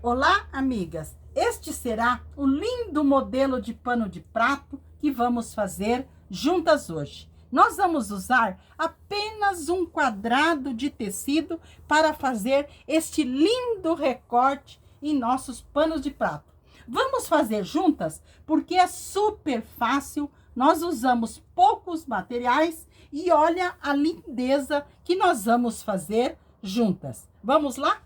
Olá, amigas! Este será o lindo modelo de pano de prato que vamos fazer juntas hoje. Nós vamos usar apenas um quadrado de tecido para fazer este lindo recorte em nossos panos de prato. Vamos fazer juntas porque é super fácil, nós usamos poucos materiais e olha a lindeza que nós vamos fazer juntas. Vamos lá?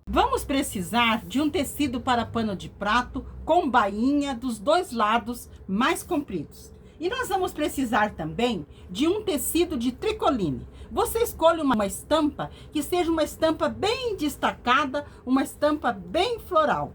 Vamos precisar de um tecido para pano de prato com bainha dos dois lados mais compridos. E nós vamos precisar também de um tecido de tricoline. Você escolhe uma estampa que seja uma estampa bem destacada, uma estampa bem floral.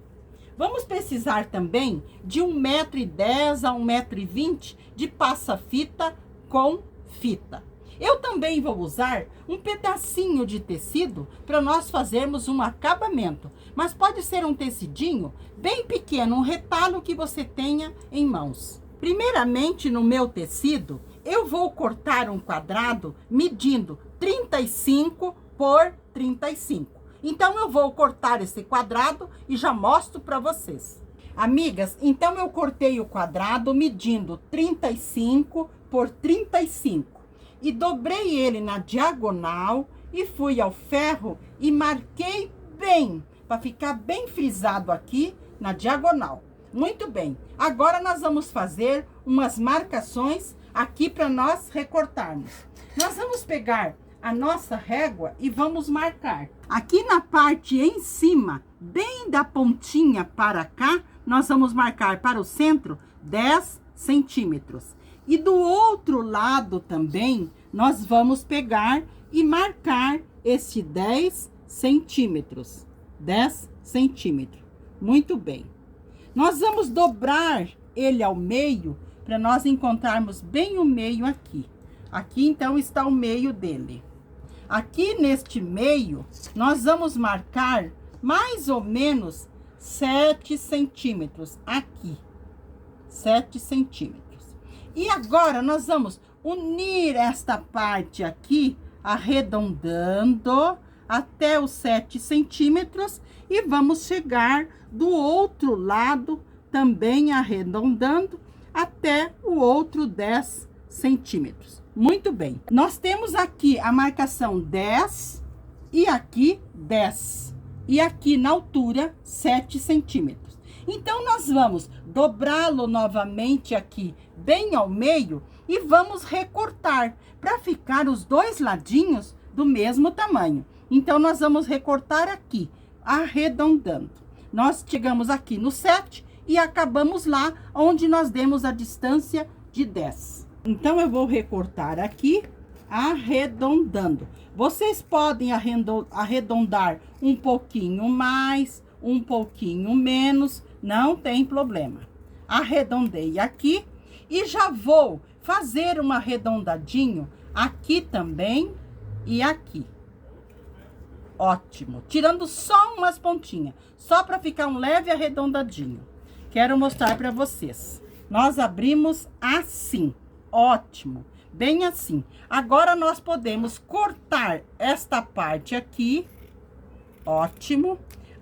Vamos precisar também de 1,10 m a 1,20 m de passa-fita com fita. Eu também vou usar um pedacinho de tecido para nós fazermos um acabamento. Mas pode ser um tecidinho bem pequeno, um retalho que você tenha em mãos. Primeiramente, no meu tecido, eu vou cortar um quadrado medindo 35 por 35. Então, eu vou cortar esse quadrado e já mostro para vocês. Amigas, então eu cortei o quadrado medindo 35 por 35. E dobrei ele na diagonal e fui ao ferro e marquei bem, para ficar bem frisado aqui na diagonal. Muito bem, agora nós vamos fazer umas marcações aqui para nós recortarmos. Nós vamos pegar a nossa régua e vamos marcar. Aqui na parte em cima, bem da pontinha para cá, nós vamos marcar para o centro 10 centímetros. E do outro lado também, nós vamos pegar e marcar este 10 centímetros. 10 centímetros. Muito bem. Nós vamos dobrar ele ao meio, para nós encontrarmos bem o meio aqui. Aqui, então, está o meio dele. Aqui, neste meio, nós vamos marcar mais ou menos 7 centímetros. Aqui. 7 centímetros. E agora, nós vamos unir esta parte aqui, arredondando até os 7 centímetros. E vamos chegar do outro lado, também arredondando, até o outro 10 centímetros. Muito bem. Nós temos aqui a marcação 10 e aqui 10. E aqui na altura, 7 centímetros. Então, nós vamos dobrá-lo novamente aqui, bem ao meio, e vamos recortar, para ficar os dois ladinhos do mesmo tamanho. Então, nós vamos recortar aqui, arredondando. Nós chegamos aqui no 7 e acabamos lá, onde nós demos a distância de 10. Então, eu vou recortar aqui, arredondando. Vocês podem arredondar um pouquinho mais, um pouquinho menos, não tem problema. Arredondei aqui e já vou fazer um arredondadinho aqui também e aqui. Ótimo. Tirando só umas pontinhas, só para ficar um leve arredondadinho. Quero mostrar para vocês. Nós abrimos assim. Ótimo. Bem assim. Agora, nós podemos cortar esta parte aqui. Ótimo.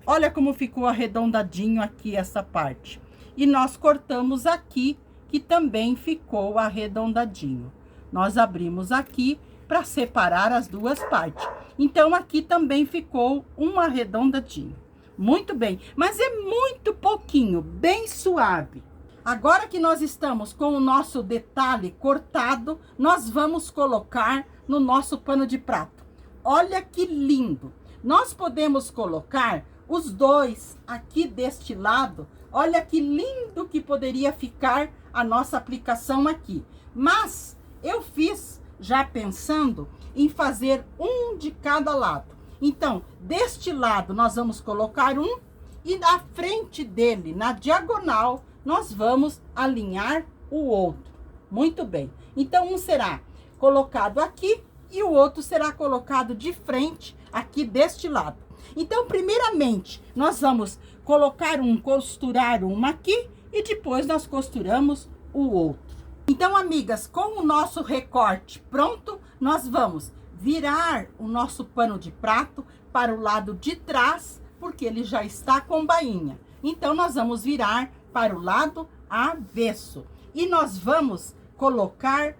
Olha como ficou arredondadinho aqui essa parte. E nós cortamos aqui, que também ficou arredondadinho. Nós abrimos aqui para separar as duas partes. Então, aqui também ficou um arredondadinho. Muito bem, mas é muito pouquinho, bem suave. Agora que nós estamos com o nosso detalhe cortado, nós vamos colocar no nosso pano de prato. Olha que lindo! Nós podemos colocar os dois aqui deste lado. Olha que lindo que poderia ficar a nossa aplicação aqui. Mas eu fiz já pensando em fazer um de cada lado. Então, deste lado nós vamos colocar um e na frente dele, na diagonal, nós vamos alinhar o outro. Muito bem. Então, um será colocado aqui e o outro será colocado de frente aqui deste lado. Então, primeiramente, nós vamos costurar uma aqui e depois nós costuramos o outro. Então, amigas, com o nosso recorte pronto, nós vamos virar o nosso pano de prato para o lado de trás porque ele já está com bainha. Então, nós vamos virar para o lado avesso. E nós vamos colocar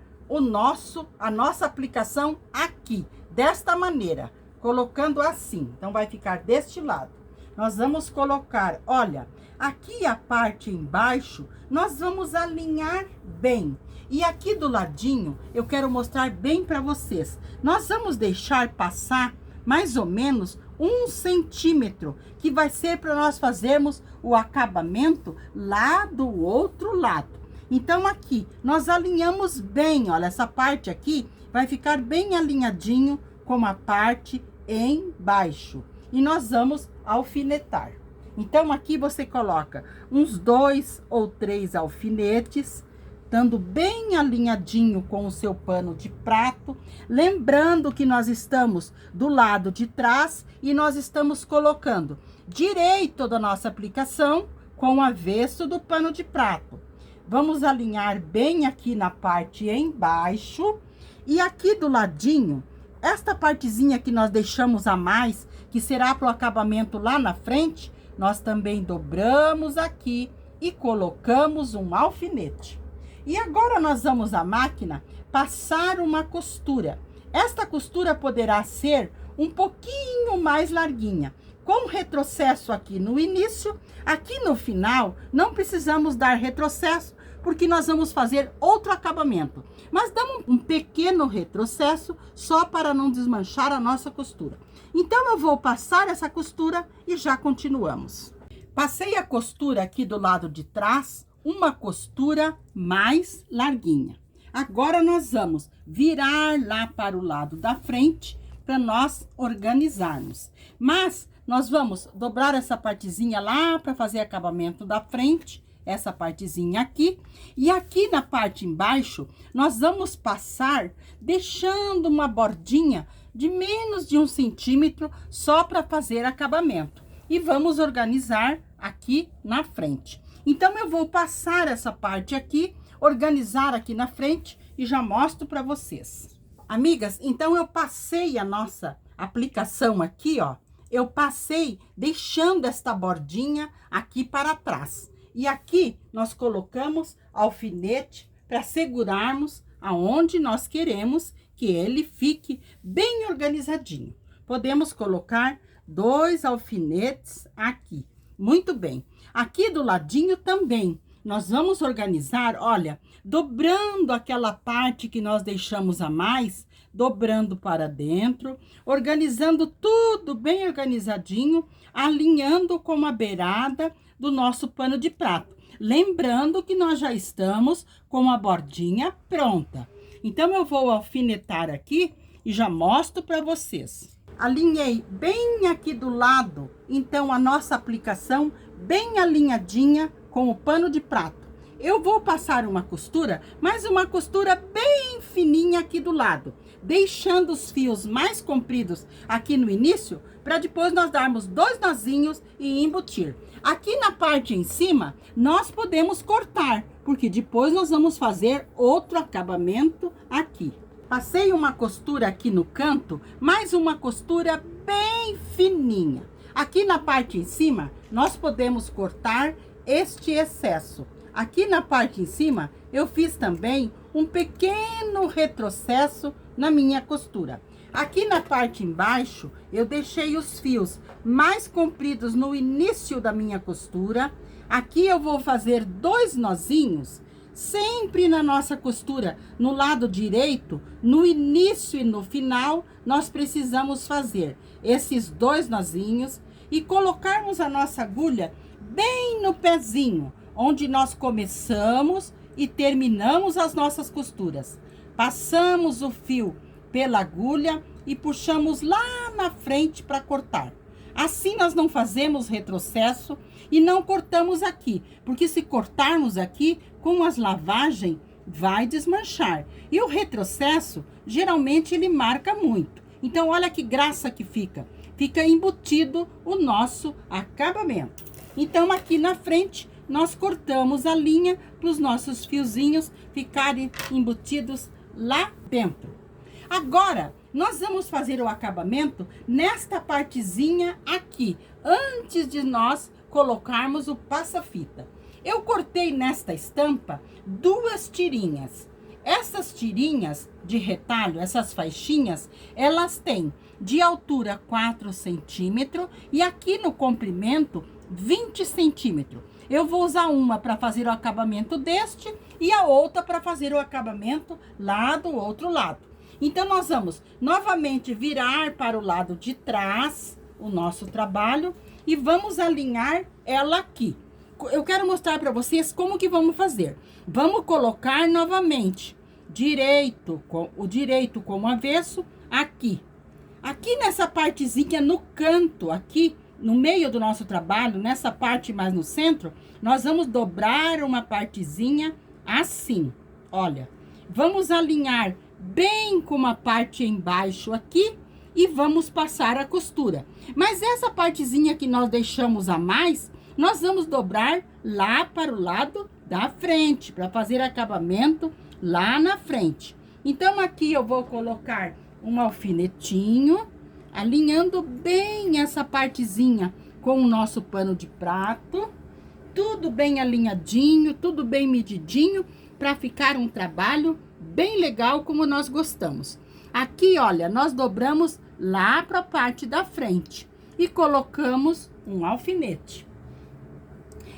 a nossa aplicação aqui, desta maneira, colocando assim. Então, vai ficar deste lado. Nós vamos colocar, olha, aqui a parte embaixo, nós vamos alinhar bem. E aqui do ladinho, eu quero mostrar bem para vocês. Nós vamos deixar passar mais ou menos 1 centímetro, que vai ser para nós fazermos o acabamento lá do outro lado. Então, aqui, nós alinhamos bem, olha, essa parte aqui vai ficar bem alinhadinho com a parte embaixo. E nós vamos alfinetar. Então, aqui você coloca uns 2 ou 3 alfinetes, estando bem alinhadinho com o seu pano de prato. Lembrando que nós estamos do lado de trás e nós estamos colocando direito da nossa aplicação com o avesso do pano de prato. Vamos alinhar bem aqui na parte embaixo e aqui do ladinho, esta partezinha que nós deixamos a mais, que será para o acabamento lá na frente, nós também dobramos aqui e colocamos um alfinete. E agora nós vamos à máquina passar uma costura. Esta costura poderá ser um pouquinho mais larguinha, com retrocesso aqui no início, aqui no final, não precisamos dar retrocesso, porque nós vamos fazer outro acabamento. Mas damos um pequeno retrocesso, só para não desmanchar a nossa costura. Então, eu vou passar essa costura e já continuamos. Passei a costura aqui do lado de trás, uma costura mais larguinha. Agora, nós vamos virar lá para o lado da frente, para nós organizarmos. Mas, nós vamos dobrar essa partezinha lá para fazer acabamento da frente, essa partezinha aqui. E aqui na parte embaixo, nós vamos passar deixando uma bordinha de menos de 1 centímetro, só para fazer acabamento. E vamos organizar aqui na frente. Então, eu vou passar essa parte aqui, organizar aqui na frente e já mostro para vocês. Amigas, então eu passei a nossa aplicação aqui, ó. Eu passei deixando esta bordinha aqui para trás. E aqui nós colocamos alfinete para segurarmos aonde nós queremos que ele fique bem organizadinho. Podemos colocar 2 alfinetes aqui. Muito bem. Aqui do ladinho também, nós vamos organizar, olha, dobrando aquela parte que nós deixamos a mais, dobrando para dentro, organizando tudo bem organizadinho, alinhando com a beirada do nosso pano de prato. Lembrando que nós já estamos com a bordinha pronta. Então, eu vou alfinetar aqui e já mostro para vocês. Alinhei bem aqui do lado, então, a nossa aplicação bem alinhadinha com o pano de prato. Eu vou passar uma costura, mas uma costura bem fininha aqui do lado, deixando os fios mais compridos aqui no início, para depois nós darmos 2 nozinhos e embutir. Aqui na parte em cima, nós podemos cortar, porque depois nós vamos fazer outro acabamento aqui. Passei uma costura aqui no canto, mais uma costura bem fininha. Aqui na parte em cima, nós podemos cortar este excesso. Aqui na parte em cima, eu fiz também um pequeno retrocesso na minha costura. Aqui na parte embaixo, eu deixei os fios mais compridos no início da minha costura. Aqui eu vou fazer 2 nozinhos, sempre na nossa costura, no lado direito, no início e no final, nós precisamos fazer esses 2 nozinhos e colocarmos a nossa agulha bem no pezinho, onde nós começamos e terminamos as nossas costuras. Passamos o fio pela agulha e puxamos lá na frente para cortar. Assim nós não fazemos retrocesso e não cortamos aqui, porque se cortarmos aqui, com as lavagens, vai desmanchar. E o retrocesso, geralmente, ele marca muito. Então, olha que graça que fica. Fica embutido o nosso acabamento. Então, aqui na frente, nós cortamos a linha para os nossos fiozinhos ficarem embutidos lá dentro. Agora, nós vamos fazer o acabamento nesta partezinha aqui, antes de nós colocarmos o passa-fita. Eu cortei nesta estampa 2 tirinhas. Essas tirinhas de retalho, essas faixinhas, elas têm de altura 4 centímetros e aqui no comprimento 20 centímetros. Eu vou usar uma para fazer o acabamento deste e a outra para fazer o acabamento lá do outro lado. Então, nós vamos novamente virar para o lado de trás o nosso trabalho e vamos alinhar ela aqui. Eu quero mostrar para vocês como que vamos fazer. Vamos colocar novamente o direito com o avesso aqui. Aqui nessa partezinha no canto, aqui no meio do nosso trabalho, nessa parte mais no centro, nós vamos dobrar uma partezinha assim. Olha, vamos alinhar bem com uma parte embaixo aqui e vamos passar a costura. Mas essa partezinha que nós deixamos a mais, nós vamos dobrar lá para o lado da frente, para fazer acabamento lá na frente. Então, aqui eu vou colocar um alfinetinho, alinhando bem essa partezinha com o nosso pano de prato. Tudo bem alinhadinho, tudo bem medidinho, para ficar um trabalho bem legal como nós gostamos. Aqui, olha, nós dobramos lá para a parte da frente e colocamos um alfinete.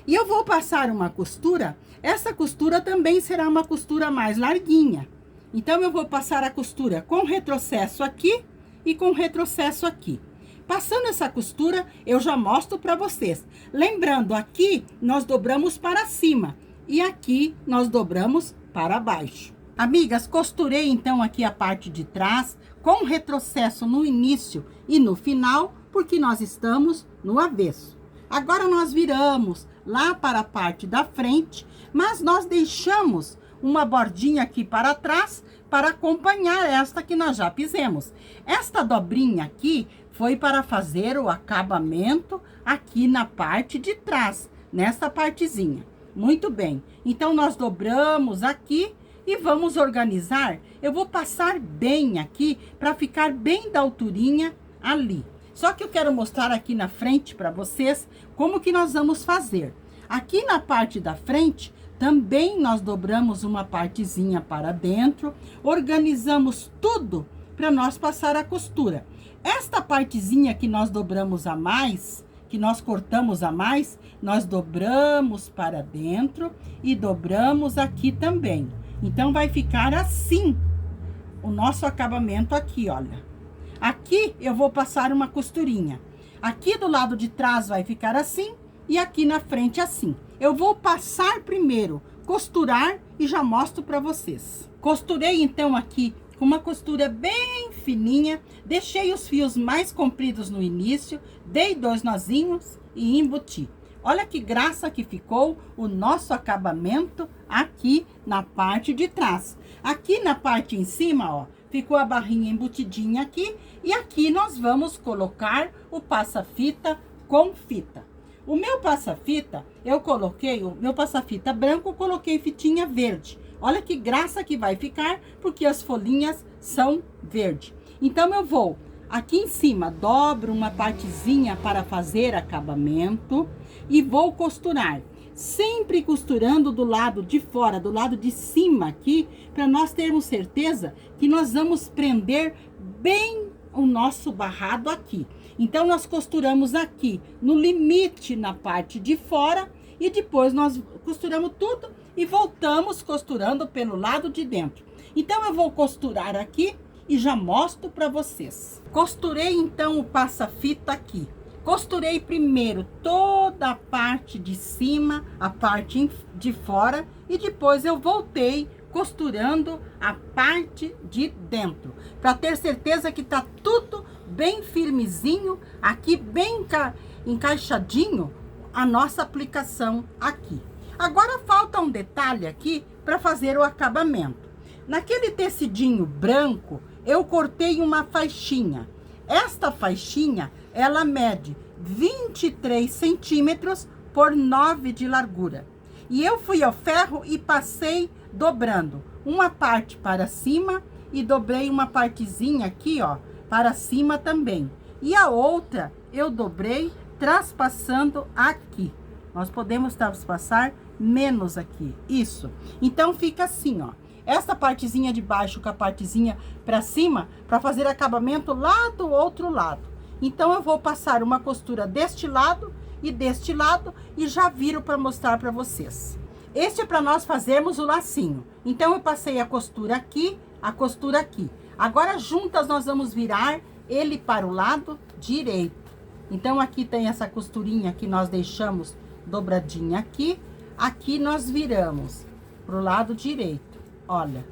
E eu vou passar uma costura, essa costura também será uma costura mais larguinha. Então, eu vou passar a costura com retrocesso aqui e com retrocesso aqui. Passando essa costura, eu já mostro para vocês. Lembrando, aqui nós dobramos para cima e aqui nós dobramos para baixo. Amigas, costurei então aqui a parte de trás com retrocesso no início e no final, porque nós estamos no avesso. Agora nós viramos lá para a parte da frente, mas nós deixamos uma bordinha aqui para trás para acompanhar esta que nós já fizemos. Esta dobrinha aqui foi para fazer o acabamento aqui na parte de trás, nessa partezinha. Muito bem. Então, nós dobramos aqui e vamos organizar. Eu vou passar bem aqui para ficar bem da alturinha ali. Só que eu quero mostrar aqui na frente para vocês como que nós vamos fazer. Aqui na parte da frente, também nós dobramos uma partezinha para dentro, organizamos tudo para nós passar a costura. Esta partezinha que nós dobramos a mais, que nós cortamos a mais, nós dobramos para dentro e dobramos aqui também. Então, vai ficar assim o nosso acabamento aqui, olha. Aqui eu vou passar uma costurinha. Aqui do lado de trás vai ficar assim e aqui na frente assim. Eu vou passar primeiro, costurar e já mostro para vocês. Costurei então aqui com uma costura bem fininha, deixei os fios mais compridos no início, dei 2 nozinhos e embuti. Olha que graça que ficou o nosso acabamento aqui na parte de trás. Aqui na parte em cima, ó, ficou a barrinha embutidinha aqui. E aqui nós vamos colocar o passa-fita com fita. O meu passa-fita, eu coloquei, o meu passa-fita branco, eu coloquei fitinha verde. Olha que graça que vai ficar, porque as folhinhas são verde. Então, eu vou aqui em cima, dobro uma partezinha para fazer acabamento e vou costurar. Sempre costurando do lado de fora, do lado de cima aqui, para nós termos certeza que nós vamos prender bem o nosso barrado aqui. Então, nós costuramos aqui no limite na parte de fora e depois nós costuramos tudo e voltamos costurando pelo lado de dentro. Então, eu vou costurar aqui e já mostro para vocês. Costurei então o passa-fita aqui. Costurei primeiro toda a parte de cima, a parte de fora e depois eu voltei costurando a parte de dentro, para ter certeza que tá tudo bem firmezinho, aqui bem encaixadinho a nossa aplicação aqui. Agora falta um detalhe aqui para fazer o acabamento. Naquele tecidinho branco, eu cortei uma faixinha. Esta faixinha, ela mede 23 centímetros por 9 de largura. E eu fui ao ferro e passei dobrando uma parte para cima e dobrei uma partezinha aqui, ó, para cima também. E a outra eu dobrei traspassando aqui. Nós podemos traspassar menos aqui, isso. Então fica assim, ó. Essa partezinha de baixo com a partezinha para cima, para fazer acabamento lá do outro lado. Então eu vou passar uma costura deste lado e deste lado e já viro para mostrar para vocês. Este é para nós fazermos o lacinho. Então eu passei a costura aqui, a costura aqui. Agora juntas nós vamos virar ele para o lado direito. Então aqui tem essa costurinha que nós deixamos dobradinha aqui. Aqui nós viramos pro lado direito. Olha,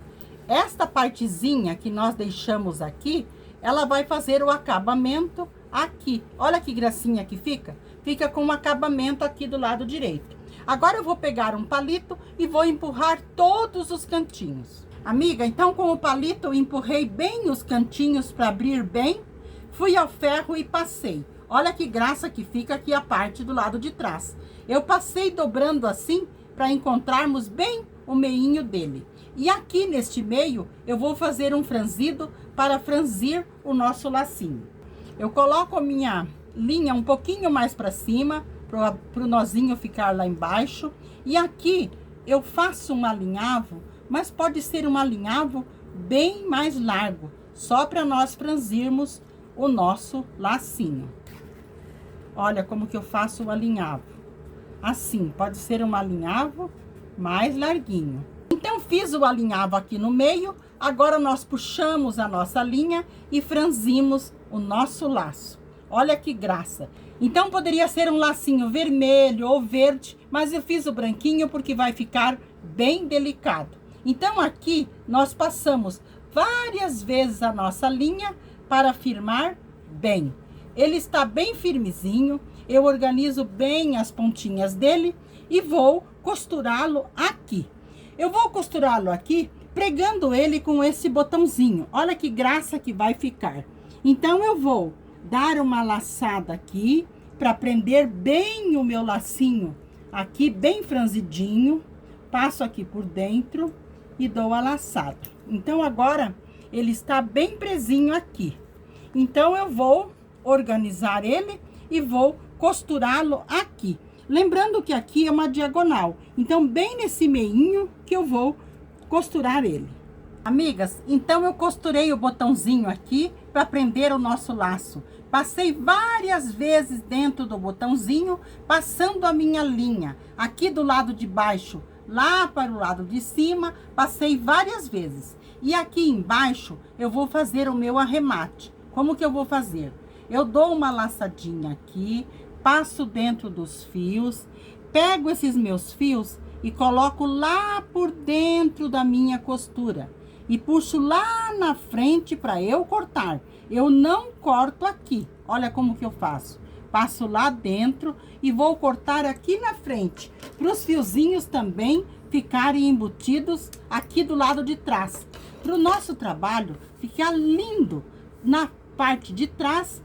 esta partezinha que nós deixamos aqui, ela vai fazer o acabamento aqui. Olha que gracinha que fica. Fica com um acabamento aqui do lado direito. Agora eu vou pegar um palito e vou empurrar todos os cantinhos. Amiga, então com o palito eu empurrei bem os cantinhos para abrir bem. Fui ao ferro e passei. Olha que graça que fica aqui a parte do lado de trás. Eu passei dobrando assim para encontrarmos bem o meinho dele. E aqui neste meio eu vou fazer um franzido para franzir o nosso lacinho. Eu coloco a minha linha um pouquinho mais para cima, para o nozinho ficar lá embaixo. E aqui eu faço um alinhavo, mas pode ser um alinhavo bem mais largo, só para nós franzirmos o nosso lacinho. Olha como que eu faço o alinhavo. Assim, pode ser um alinhavo mais larguinho. Então, fiz o alinhavo aqui no meio. Agora, nós puxamos a nossa linha e franzimos o nosso laço. Olha que graça. Então, poderia ser um lacinho vermelho ou verde, mas eu fiz o branquinho porque vai ficar bem delicado. Então, aqui, nós passamos várias vezes a nossa linha para firmar bem. Ele está bem firmezinho, eu organizo bem as pontinhas dele e vou costurá-lo aqui. Eu vou costurá-lo aqui pregando ele com esse botãozinho. Olha que graça que vai ficar. Então, eu vou dar uma laçada aqui para prender bem o meu lacinho aqui, bem franzidinho. Passo aqui por dentro e dou a laçada. Então, agora ele está bem presinho aqui. Então, eu vou organizar ele e vou costurá-lo aqui. Lembrando que aqui é uma diagonal. Então, bem nesse meinho que eu vou costurar ele. Amigas, então eu costurei o botãozinho aqui para prender o nosso laço. Passei várias vezes dentro do botãozinho, passando a minha linha. Aqui do lado de baixo, lá para o lado de cima, passei várias vezes. E aqui embaixo, eu vou fazer o meu arremate. Como que eu vou fazer? Eu dou uma laçadinha aqui, passo dentro dos fios, pego esses meus fios e coloco lá por dentro da minha costura. E puxo lá na frente para eu cortar. Eu não corto aqui. Olha como que eu faço. Passo lá dentro e vou cortar aqui na frente. Para os fiozinhos também ficarem embutidos aqui do lado de trás. Para o nosso trabalho ficar lindo na parte de trás,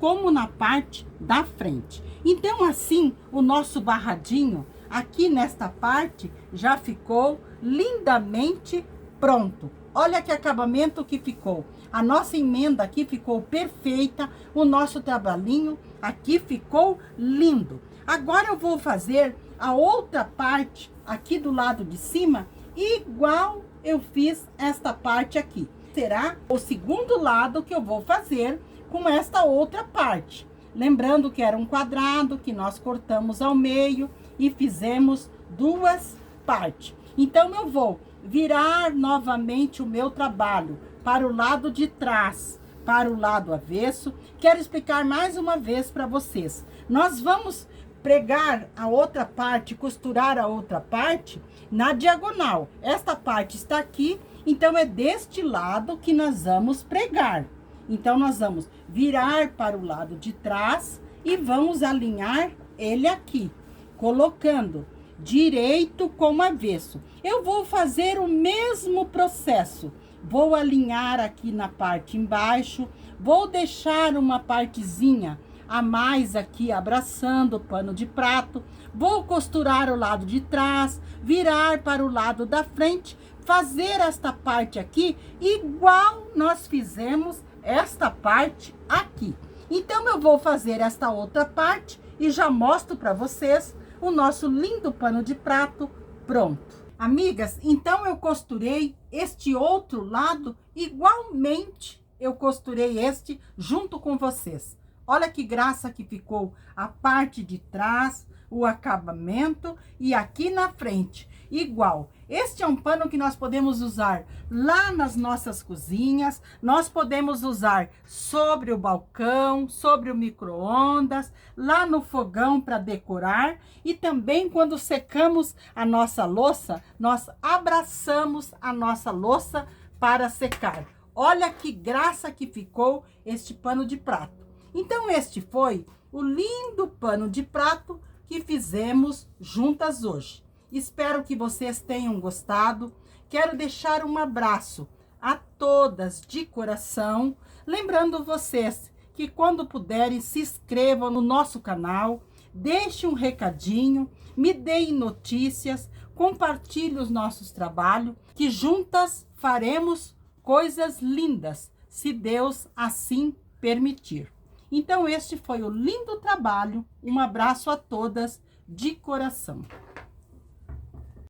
como na parte da frente. Então, assim, o nosso barradinho aqui nesta parte já ficou lindamente pronto. Olha que acabamento que ficou. A nossa emenda aqui ficou perfeita. O nosso trabalhinho aqui ficou lindo. Agora eu vou fazer a outra parte aqui do lado de cima, igual eu fiz esta parte aqui. Será o segundo lado que eu vou fazer com esta outra parte. Lembrando que era um quadrado que nós cortamos ao meio e fizemos duas partes. Então, eu vou virar novamente o meu trabalho para o lado de trás, para o lado avesso. Quero explicar mais uma vez para vocês. Nós vamos pregar a outra parte, costurar a outra parte na diagonal. Esta parte está aqui, então é deste lado que nós vamos pregar. Então, nós vamos virar para o lado de trás e vamos alinhar ele aqui, colocando direito com avesso. Eu vou fazer o mesmo processo. Vou alinhar aqui na parte embaixo, vou deixar uma partezinha a mais aqui abraçando o pano de prato, vou costurar o lado de trás, virar para o lado da frente, fazer esta parte aqui igual nós fizemos esta parte aqui. Então, eu vou fazer esta outra parte e já mostro para vocês o nosso lindo pano de prato pronto. Amigas, então eu costurei este outro lado igualmente eu costurei este junto com vocês. Olha que graça que ficou a parte de trás, o acabamento e aqui na frente, igual. Este é um pano que nós podemos usar lá nas nossas cozinhas, nós podemos usar sobre o balcão, sobre o micro-ondas, lá no fogão para decorar e também quando secamos a nossa louça, nós abraçamos a nossa louça para secar. Olha que graça que ficou este pano de prato. Então, este foi o lindo pano de prato que fizemos juntas hoje. Espero que vocês tenham gostado. Quero deixar um abraço a todas de coração. Lembrando vocês que quando puderem, se inscrevam no nosso canal, deixe um recadinho, me deem notícias, compartilhe os nossos trabalhos, que juntas faremos coisas lindas, se Deus assim permitir. Então, este foi o lindo trabalho. Um abraço a todas de coração.